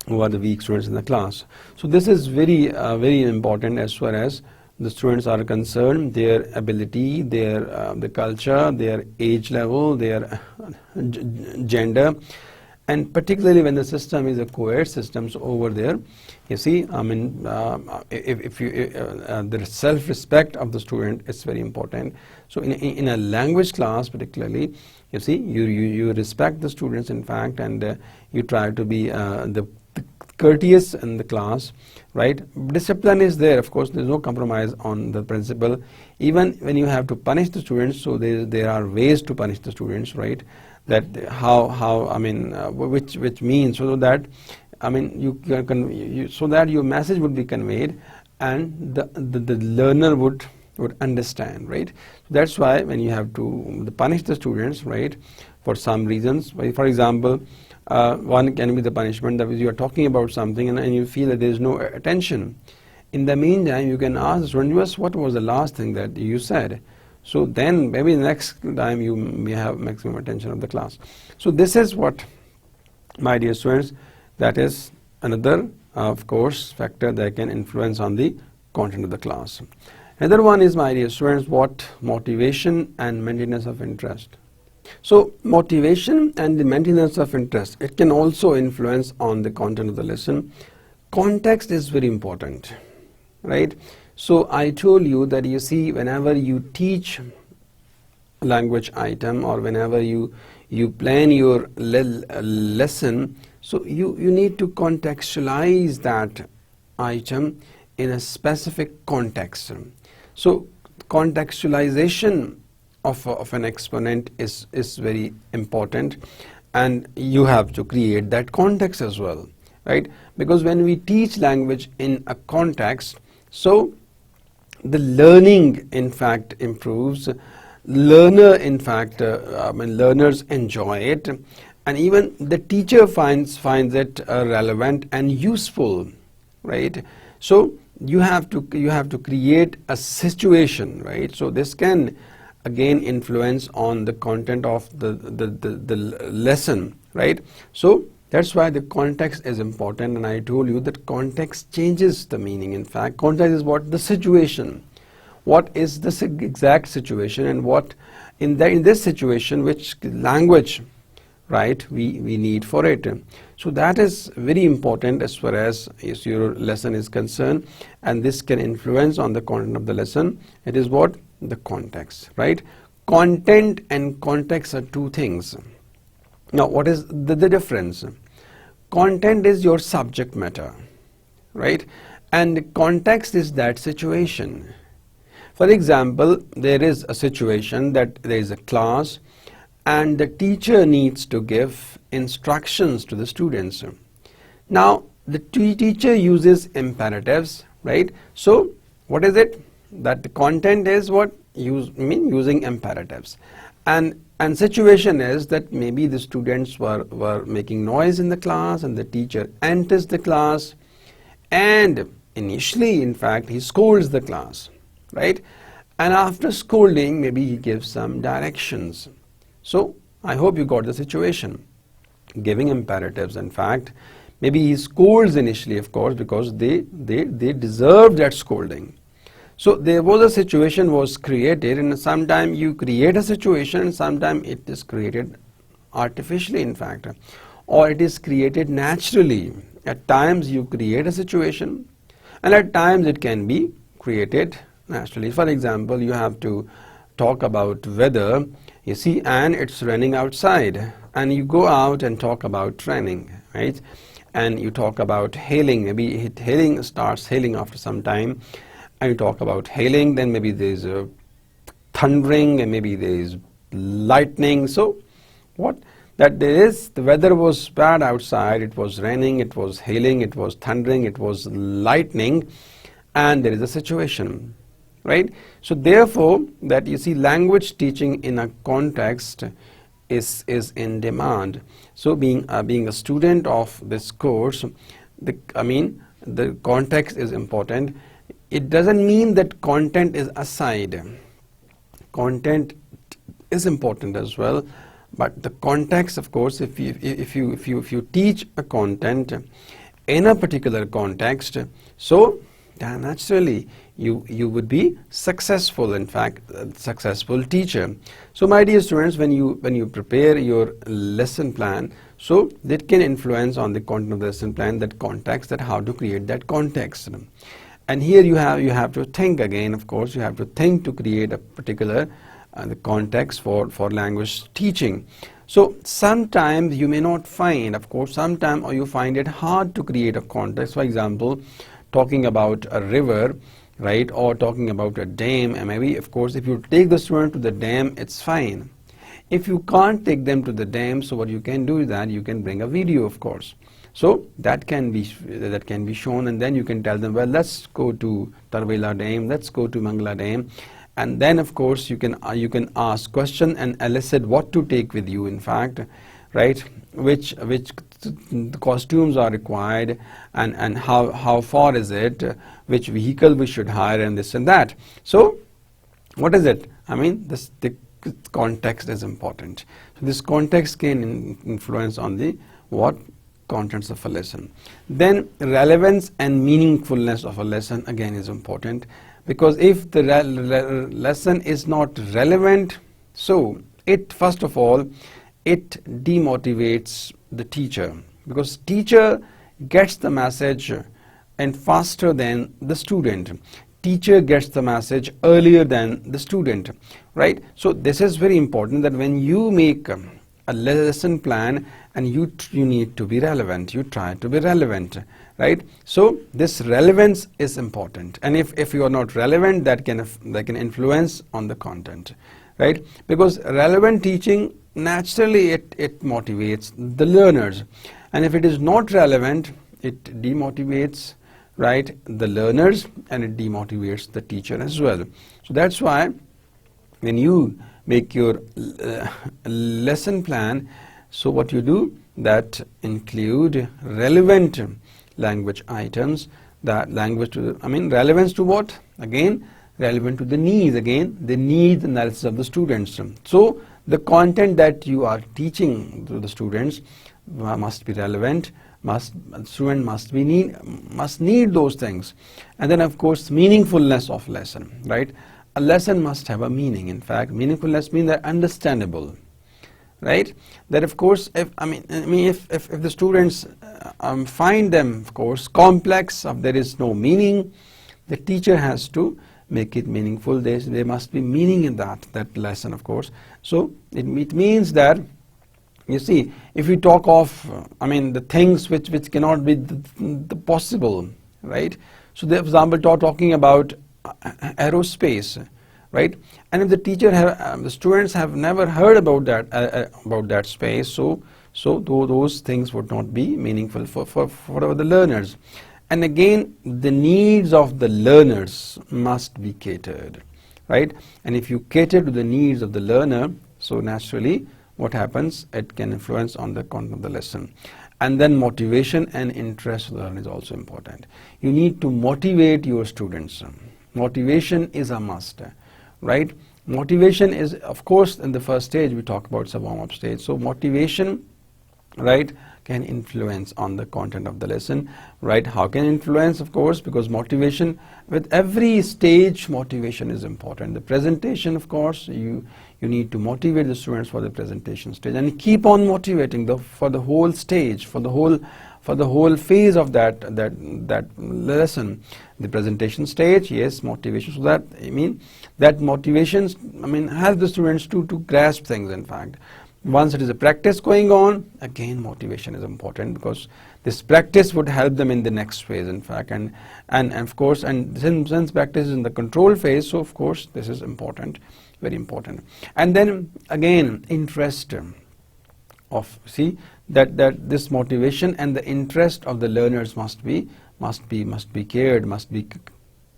the weak students in the class. So this is very important as far as the students are concerned, their ability, the culture, their age level, their gender, and particularly when the system is a co-ed system. So over there, you see, if the self-respect of the student is very important. So in a language class particularly, you see, you respect the students, in fact, and you try to be the courteous in the class, right? Discipline is there, of course. There's no compromise on the principle. Even when you have to punish the students, so there are ways to punish the students, right? That which means so that so that your message would be conveyed and the learner would understand, right? That's why when you have to punish the students, right, for some reasons, for example, one can be the punishment that you are talking about something and you feel that there is no attention. In the meantime, you can ask the student, what was the last thing that you said? So then maybe the next time you may have maximum attention of the class. So this is what, my dear students, that is another, of course, factor that can influence on the content of the class. Another one is, my dear students, what? Motivation and maintenance of interest. So motivation and the maintenance of interest, it can also influence on the content of the lesson. Context is very important, right? So I told you that, you see, whenever you teach language item or whenever you plan your lesson, so you need to contextualize that item in a specific context. So contextualization of an exponent is very important, and you have to create that context as well, right? Because when we teach language in a context, so the learning in fact improves, learners enjoy it, and even the teacher finds it relevant and useful, right? So you have to create a situation, right? So this can again influence on the content of the lesson, right? So that's why the context is important, and I told you that context changes the meaning. In fact, context is what? The situation. What is the exact situation, and what in this situation which language, right, we need for it. So that is very important as far as your lesson is concerned, and this can influence on the content of the lesson. It is what? The context, right? Content and context are two things. Now what is the difference? Content is your subject matter, right? And context is that situation. For example, there is a situation that there is a class and the teacher needs to give instructions to the students. Now the teacher uses imperatives, right? So what is it? That the content is what? Using imperatives. And situation is that maybe the students were making noise in the class, and the teacher enters the class, and initially in fact he scolds the class, right? And after scolding, maybe he gives some directions. So I hope you got the situation. Giving imperatives, in fact, maybe he scolds initially, of course, because they deserve that scolding. So there was a situation was created, and sometimes you create a situation and sometimes it is created artificially, in fact, or it is created naturally. At times you create a situation, and at times it can be created naturally. For example, you have to talk about weather, you see, and it's raining outside, and you go out and talk about raining, right? And you talk about hailing, maybe hailing starts hailing after some time, and you talk about hailing, then maybe there's a thundering, and maybe there's lightning. So what? That there is, the weather was bad outside, it was raining, it was hailing, it was thundering, it was lightning, and there is a situation, right? So therefore, that you see, language teaching in a context is in demand. So being a student of this course, the context is important. It doesn't mean that content is aside. Content is important as well, but the context, of course, if you teach a content in a particular context, so then naturally you would be successful, in fact, a successful teacher. So my dear students, when you prepare your lesson plan, so that can influence on the content of the lesson plan, that context, that how to create that context. And here you have to think again, of course, you have to think to create a particular the context for language teaching. So sometimes you may not find, of course, sometimes or you find it hard to create a context. For example, talking about a river, right, or talking about a dam, and maybe, of course, if you take the student to the dam, it's fine. If you can't take them to the dam, so what you can do is that you can bring a video, of course. So that can be shown, and then you can tell them, well, let's go to Tarvela Dam, let's go to Mangla Dam, and then of course you can ask question and elicit what to take with you, in fact, right? Which costumes are required, and how far is it? Which vehicle we should hire, and this and that. So what is it? The context is important. So this context can influence on the what contents of a lesson. Then relevance and meaningfulness of a lesson again is important, because if the lesson is not relevant, so it, first of all, it demotivates the teacher, because teacher gets the message and faster than the student. Teacher gets the message earlier than the student, right? So this is very important, that when you make a lesson plan, and you need to be relevant, you try to be relevant, right? So this relevance is important, and if you are not relevant, that can influence on the content, right? Because relevant teaching, naturally it motivates the learners, and if it is not relevant, it demotivates, right, the learners, and it demotivates the teacher as well. So that's why when you make your lesson plan, so what you do, that include relevant language items, that language to, relevance to what? Again, relevant to the needs, again, the needs analysis of the students. So the content that you are teaching to the students must be relevant, student must need those things. And then of course meaningfulness of lesson, right? A lesson must have a meaning. In fact, meaningfulness means that understandable, right? That of course, if the students find them, of course, complex, if there is no meaning, the teacher has to make it meaningful. There must be meaning in that lesson, of course. So it means that, you see, if we talk of, the things which cannot be the possible, right? So, for example, talking about aerospace, right? And if the teacher the students have never heard about that space, so those things would not be meaningful for the learners. And again, the needs of the learners must be catered, right? And if you cater to the needs of the learner, so naturally what happens, it can influence on the content of the lesson. And then motivation and interest of the learner is also important. You need to motivate your students. Motivation is a must, right? Motivation is, of course, in the first stage we talk about the warm-up stage. So motivation, right, can influence on the content of the lesson, right? How can influence? Of course, because motivation, with every stage, motivation is important. The presentation, of course, you need to motivate the students for the presentation stage, and keep on motivating for the whole stage, for the whole phase of that lesson. The presentation stage, yes, motivation. So that motivation, helps the students to grasp things. In fact, once it is a practice going on, again motivation is important, because this practice would help them in the next phase, in fact, and of course, and since practice is in the control phase, so of course this is important, very important. And then again, interest of, see, that this motivation and the interest of the learners must be cared, must be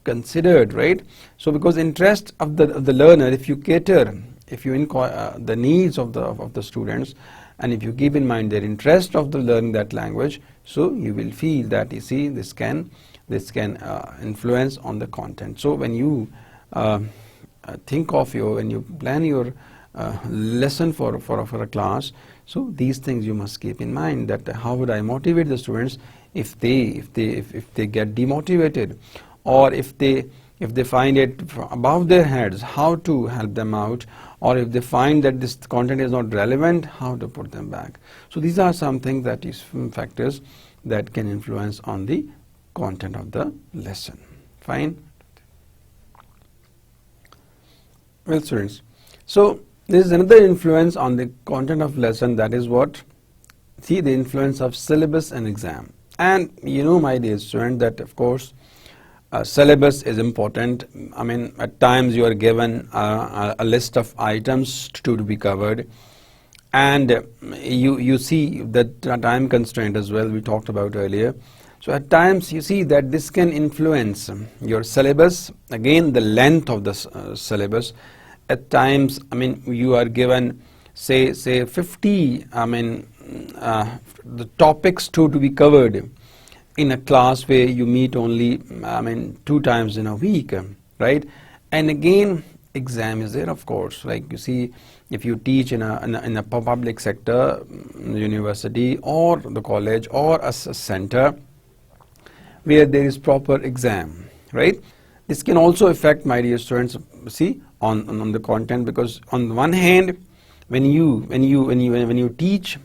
considered, right? So because interest of the learner, if you cater, if you inquire the needs of the students, and if you keep in mind their interest of the learning that language, so you will feel that, you see, this can influence on the content. So when you think of when you plan your lesson for a class, so these things you must keep in mind, that how would I motivate the students if they get demotivated, or if they find it above their heads, how to help them out, or if they find that this content is not relevant, how to put them back. So these are some things, that is factors that can influence on the content of the lesson. Fine. Well, students, so there is another influence on the content of lesson, that is what? See, the influence of syllabus and exam. And you know, my dear student, that of course syllabus is important. At times you are given a list of items to be covered, and you see that time constraint as well, we talked about earlier. So at times you see that this can influence your syllabus, again the length of the syllabus. At times, you are given say 50 the topics to be covered in a class where you meet only 2 times in a week, right? And again, exam is there, of course. Like you see, if you teach in a public sector, university or the college or a center where there is proper exam, right? This can also affect, my dear students, see, on the content, because on the one hand, when you teach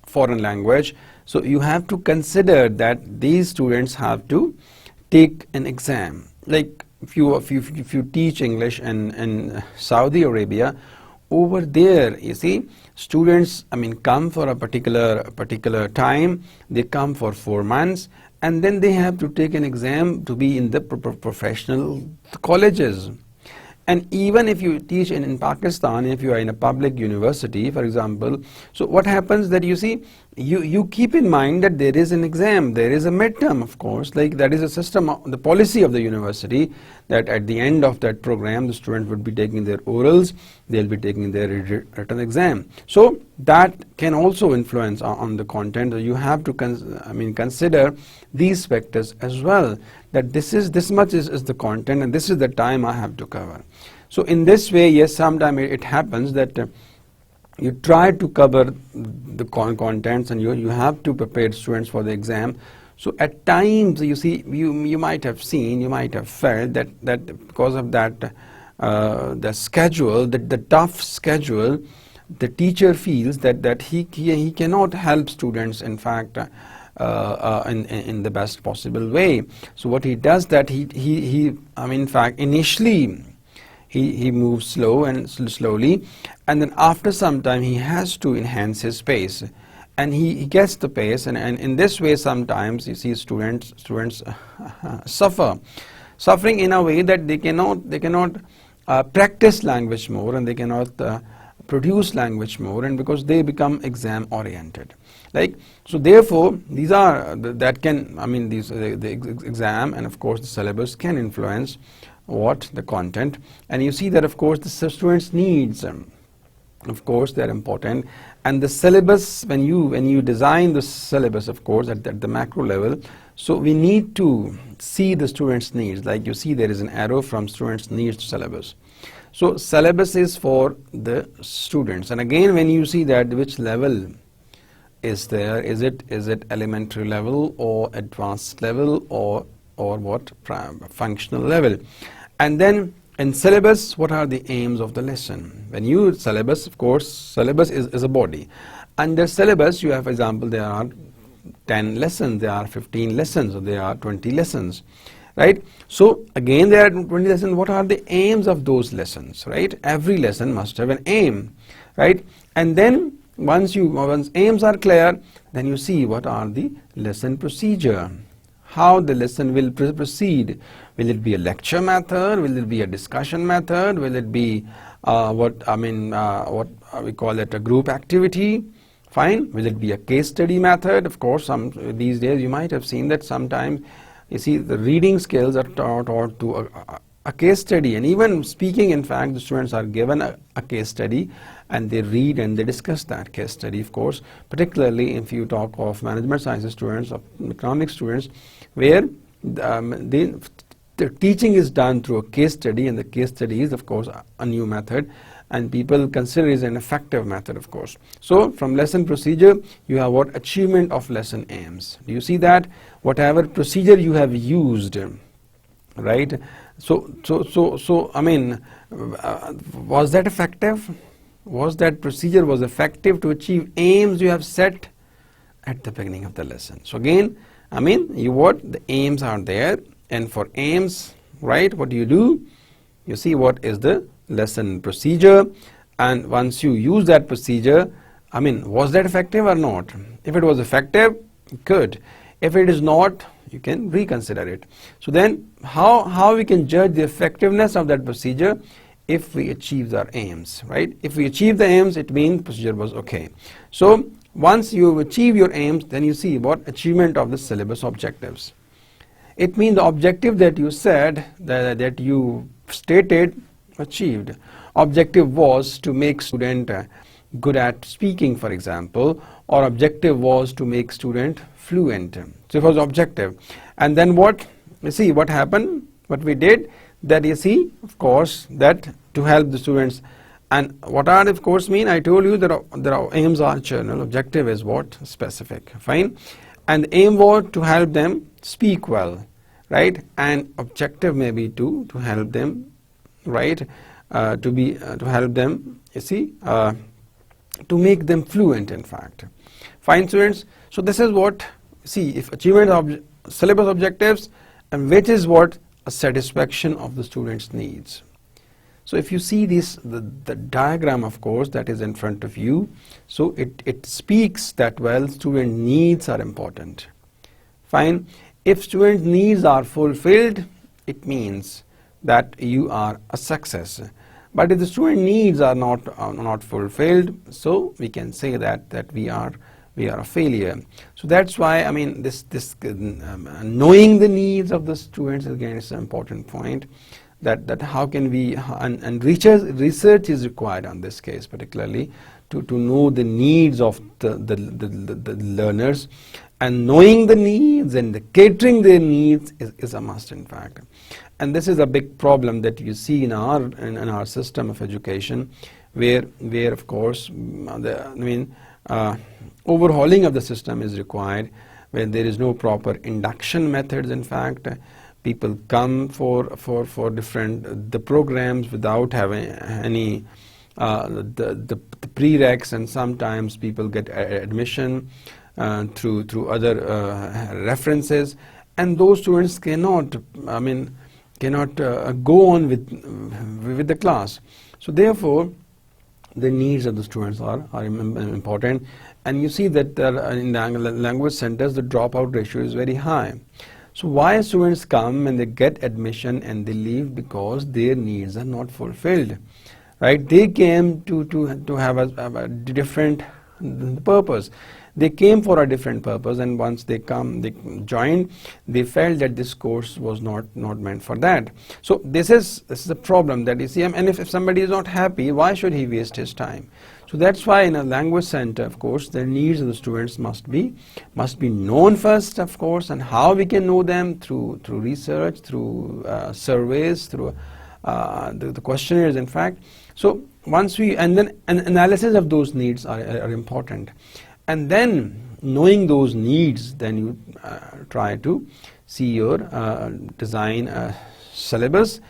foreign language, so you have to consider that these students have to take an exam. Like if you teach English in Saudi Arabia, over there, you see, students come for a particular time. They come for 4 months, and then they have to take an exam to be in the professional colleges. And even if you teach in Pakistan, if you are in a public university, for example, so what happens that you see you keep in mind that there is an exam, there is a midterm, of course, like that is a system, the policy of the university, that at the end of that program the student would be taking their orals, they'll be taking their written exam. So that can also influence on the content. You have to consider these factors as well, that this much is the content and this is the time I have to cover. So in this way, yes, sometimes it happens that you try to cover the contents and you have to prepare students for the exam. So at times, you see, you might have seen, you might have felt that because of that the schedule, the tough schedule, the teacher feels that he cannot help students, in fact, in the best possible way. So what he does, that in fact, initially he moves slowly, and then after some time he has to enhance his pace, and he gets the pace, and in this way sometimes you see students suffering in a way that they cannot practice language more, and they cannot produce language more, and because they become exam oriented. Like, so therefore these are that can, the exam and of course the syllabus can influence what the content. And you see that of course the students' needs, of course, they're important, and the syllabus, when you design the syllabus, of course, at the macro level, so we need to see the students' needs. Like you see there is an arrow from students' needs to syllabus. So syllabus is for the students, and again when you see that which level is there, is it elementary level or advanced level or what functional level. And then in syllabus, what are the aims of the lesson? When you syllabus, of course, syllabus is a body. Under syllabus, you have, for example, there are 10 lessons, there are 15 lessons, or there are 20 lessons, right? So again, there are 20 lessons. What are the aims of those lessons, right? Every lesson must have an aim, right? And then once aims are clear, then you see what are the lesson procedure, how the lesson will proceed. Will it be a lecture method? Will it be a discussion method? Will it be what we call it, a group activity? Fine. Will it be a case study method? Of course, these days you might have seen that sometimes you see the reading skills are taught to a case study, and even speaking, in fact, the students are given a case study and they read and they discuss that case study, of course, particularly if you talk of management sciences students, of economics students, where the teaching is done through a case study, and the case study is, of course, a new method, and people consider it an effective method, of course. So from lesson procedure, you have what? Achievement of lesson aims. Do you see that? Whatever procedure you have used, right? So was that effective? Was that procedure was effective to achieve aims you have set at the beginning of the lesson? So again, the aims are there, and for aims, right, what do? You see what is the lesson procedure, and once you use that procedure, was that effective or not? If it was effective, good. If it is not, you can reconsider it. So then how we can judge the effectiveness of that procedure? If we achieve our aims, right? If we achieve the aims, it means procedure was okay. So once you achieve your aims, then you see what? Achievement of the syllabus objectives. It means the objective that you said, that you stated, achieved. Objective was to make student good at speaking, for example, or objective was to make student fluent. So it was objective. And then what? You see what happened, what we did, that you see, of course, that to help the students. And what are, of course, mean? I told you that there are aims are general, objective is what? Specific. Fine. And the aim was to help them speak well, right? And objective may be to help them, right? To help them, you see, to make them fluent, in fact. Fine, students. So this is what, see, if achievement of syllabus objectives, and which is what? A satisfaction of the student's needs. So if you see this, the diagram, of course, that is in front of you, so it speaks that, well, student needs are important. Fine. If student needs are fulfilled, it means that you are a success. But if the student needs are not fulfilled, so we can say that we are we are a failure. So that's why, I mean, this knowing the needs of the students again is an important point. That how can we, and research is required on this case particularly to know the needs of the learners, and knowing the needs and catering their needs is a must, in fact. And this is a big problem that you see in our system of education, where of course overhauling of the system is required, where there is no proper induction methods. In fact, people come for different the programs without having any the prereqs, and sometimes people get admission through other references, and those students cannot go on with the class. So therefore, the needs of the students are important, and you see that in the language centers the dropout ratio is very high. So why students come and they get admission and they leave? Because their needs are not fulfilled, right? They came to have a different purpose. They came for a different purpose, and once they joined, they felt that this course was not meant for that. So this is a problem that you see, and if somebody is not happy, why should he waste his time? So that's why in a language center, of course, the needs of the students must be known first, of course, and how we can know them through research, through surveys, through the questionnaires, in fact. So once and then an analysis of those needs are important. And then knowing those needs, then you try to see your design syllabus,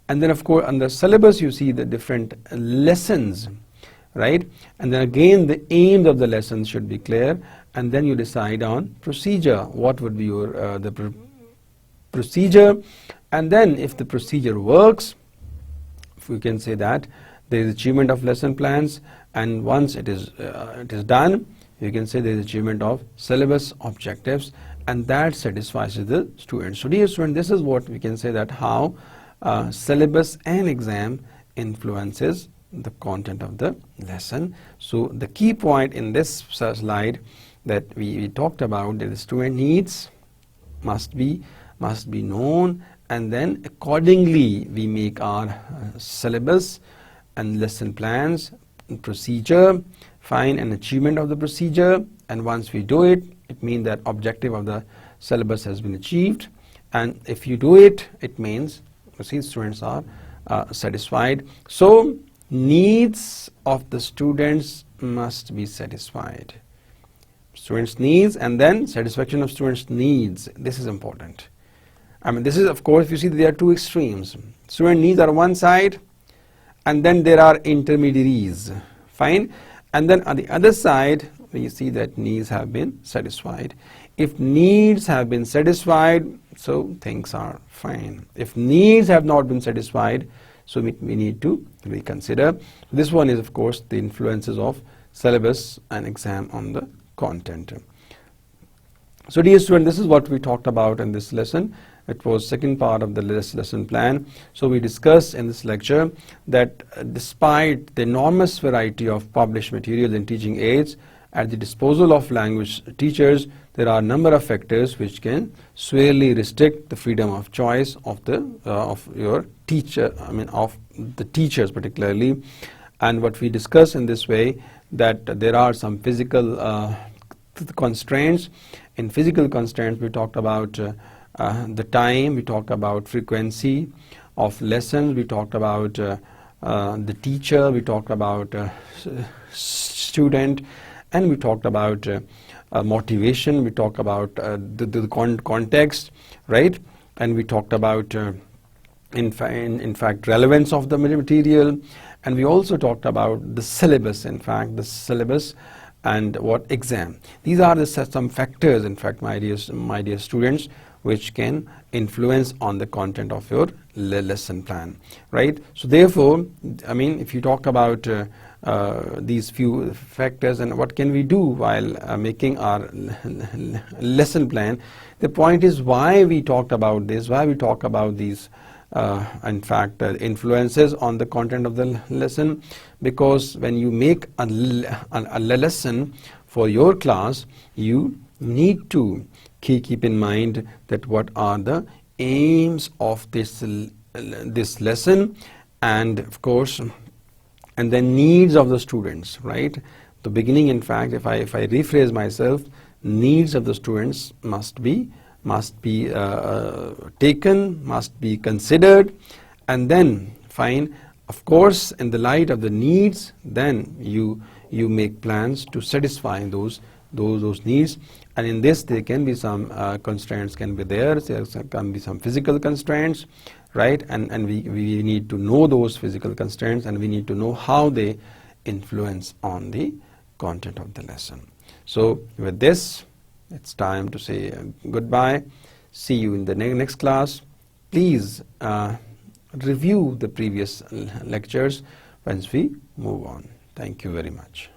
and then of course on the syllabus you see the different lessons, right? And then again the aims of the lessons should be clear, and then you decide on procedure. What would be your procedure? And then if the procedure works, if we can say that there is achievement of lesson plans, and once it is done, you can say there is achievement of syllabus objectives, and that satisfies the students. So dear student, this is what we can say, that how syllabus and exam influences the content of the lesson. So the key point in this slide that we talked about, that the student needs must be known, and then accordingly we make our syllabus and lesson plans and procedure, find an achievement of the procedure, and once we do it, it means that objective of the syllabus has been achieved, and if you do it, it means students are satisfied. So needs of the students must be satisfied. Students' needs, and then satisfaction of students' needs. This is important. I mean, this is, of course, if you see, there are two extremes. Student needs are one side, and then there are intermediaries. Fine. And then on the other side, you see that needs have been satisfied. If needs have been satisfied, so things are fine. If needs have not been satisfied, so we need to reconsider. This one is, of course, the influences of syllabus and exam on the content. So dear student, this is what we talked about in this lesson. It was second part of the lesson plan. So we discussed in this lecture that despite the enormous variety of published materials and teaching aids at the disposal of language teachers, there are a number of factors which can severely restrict the freedom of choice of your teacher, of the teachers particularly. And what we discussed in this way, that there are some physical constraints. In physical constraints, we talked about the time, we talked about frequency of lessons, we talked about the teacher, we talked about student, and we talked about motivation, we talked about the context, right? And we talked about in fact relevance of the material, and we also talked about the syllabus, in fact the syllabus and what exam. These are some factors, in fact, my dear students, which can influence on the content of your lesson plan, right? So therefore, I mean, if you talk about these few factors and what can we do while making our lesson plan, the point is why we talked about this, why we talk about these in fact influences on the content of the lesson, because when you make a lesson for your class, you need to keep in mind that what are the aims of this lesson, and of course, and the needs of the students, right? The beginning, in fact, if I rephrase myself, needs of the students must be taken, must be considered, and then fine, of course, in the light of the needs, then you make plans to satisfy those needs. And in this, there can be some constraints can be there can be some physical constraints, right? And we need to know those physical constraints, and we need to know how they influence on the content of the lesson. So with this, it's time to say goodbye. See you in the next class. Please review the previous lectures once we move on. Thank you very much.